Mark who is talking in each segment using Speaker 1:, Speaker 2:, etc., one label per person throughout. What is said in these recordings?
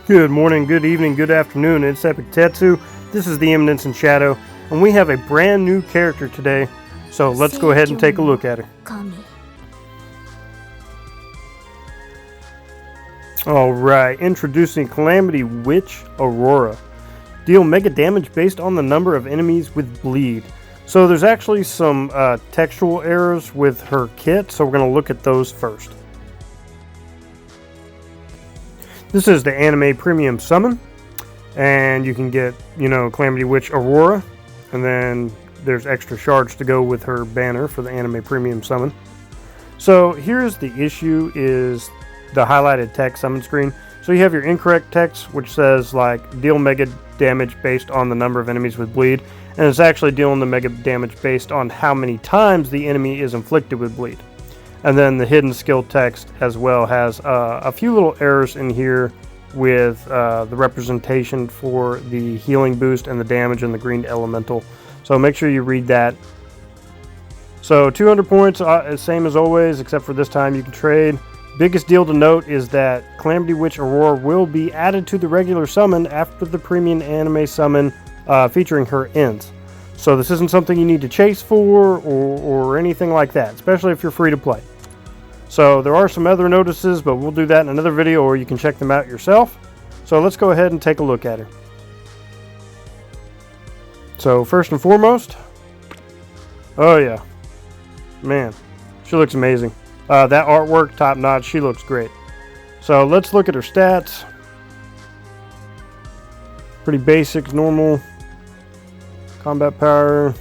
Speaker 1: Good morning, good evening, good afternoon. It's Epic Tetsu. This is the Eminence in Shadow, and we have a brand new character today. So let's go ahead and take a look at her. Alright, introducing Calamity Witch Aurora. Deal mega damage based on the number of enemies with bleed. So there's actually some textual errors with her kit, so we're going to look at those first. This is the anime premium summon, and you can get, Calamity Witch Aurora, and then there's extra shards to go with her banner for the anime premium summon. So here's the issue, is the highlighted text summon screen. So you have your incorrect text, which says like deal mega damage based on the number of enemies with bleed, and it's actually dealing the mega damage based on how many times the enemy is inflicted with bleed. And then the hidden skill text as well has a few little errors in here with the representation for the healing boost and the damage and the green elemental. So make sure you read that. So 200 points, same as always, except for this time you can trade. Biggest deal to note is that Calamity Witch Aurora will be added to the regular summon after the premium anime summon featuring her ends. So this isn't something you need to chase for or anything like that, especially if you're free to play. So there are some other notices, but we'll do that in another video, or you can check them out yourself. So let's go ahead and take a look at her. So first and foremost, oh yeah, man, she looks amazing. That artwork, top notch, she looks great. So let's look at her stats. Pretty basic, normal. Combat power.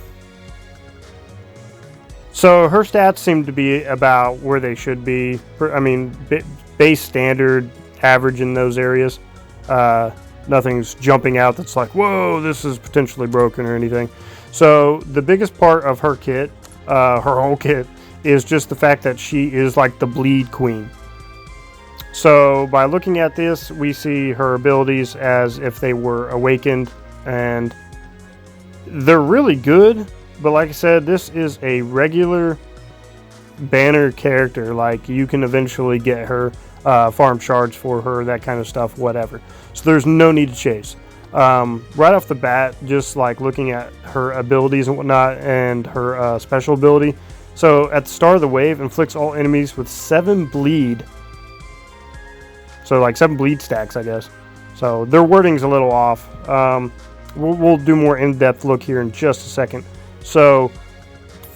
Speaker 1: So her stats seem to be about where they should be. I mean, base standard, average in those areas. Nothing's jumping out that's like, whoa, this is potentially broken or anything. So the biggest part of her kit, her whole kit, is just the fact that she is like the bleed queen. So by looking at this, we see her abilities as if they were awakened, and they're really good. But like I said, this is a regular banner character. Like, you can eventually get her, farm shards for her, that kind of stuff, whatever. So there's no need to chase. Right off the bat, just like looking at her abilities and whatnot, and her special ability. So at the start of the wave, inflicts all enemies with 7 bleed. So like 7 bleed stacks, I guess. So their wording's a little off. We'll do more in-depth look here in just a second. So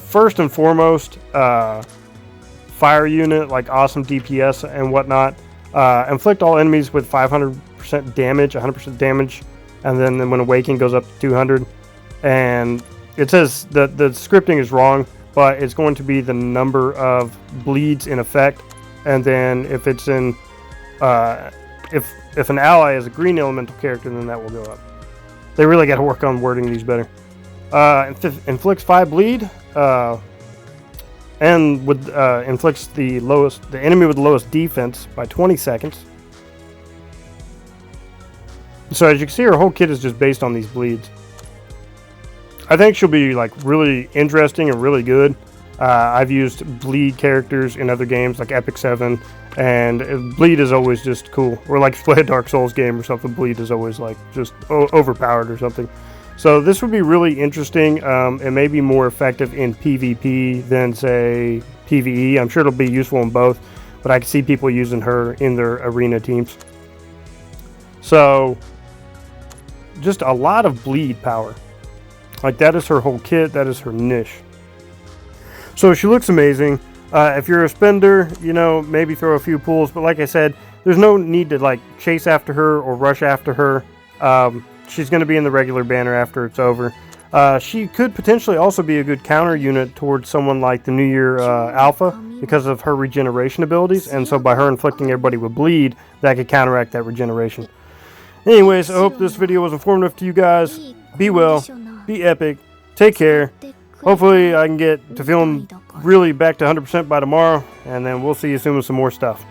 Speaker 1: first and foremost, fire unit, like awesome DPS and whatnot. Inflict all enemies with 500% damage, 100% damage, and then when awakened goes up to 200. And it says that the scripting is wrong, but it's going to be the number of bleeds in effect. And then if it's in, if an ally is a green elemental character, then that will go up. They really got to work on wording these better. Inflicts 5 bleed, and inflicts the enemy with the lowest defense by 20 seconds. So as you can see, her whole kit is just based on these bleeds. I think she'll be like really interesting and really good. I've used bleed characters in other games like Epic 7, and bleed is always just cool. Or like if you play a Dark Souls game or something, bleed is always like just overpowered or something. So this would be really interesting. It may be more effective in PvP than, say, PvE. I'm sure it'll be useful in both, but I can see people using her in their arena teams. So just a lot of bleed power. Like, that is her whole kit. That is her niche. So she looks amazing. If you're a spender, maybe throw a few pulls. But like I said, there's no need to like chase after her or rush after her. She's going to be in the regular banner after it's over. She could potentially also be a good counter unit towards someone like the New Year Alpha because of her regeneration abilities. And so by her inflicting everybody with bleed, that could counteract that regeneration. Anyways, I hope this video was informative to you guys. Be well, be epic, take care. Hopefully I can get to feeling really back to 100% by tomorrow. And then we'll see you soon with some more stuff.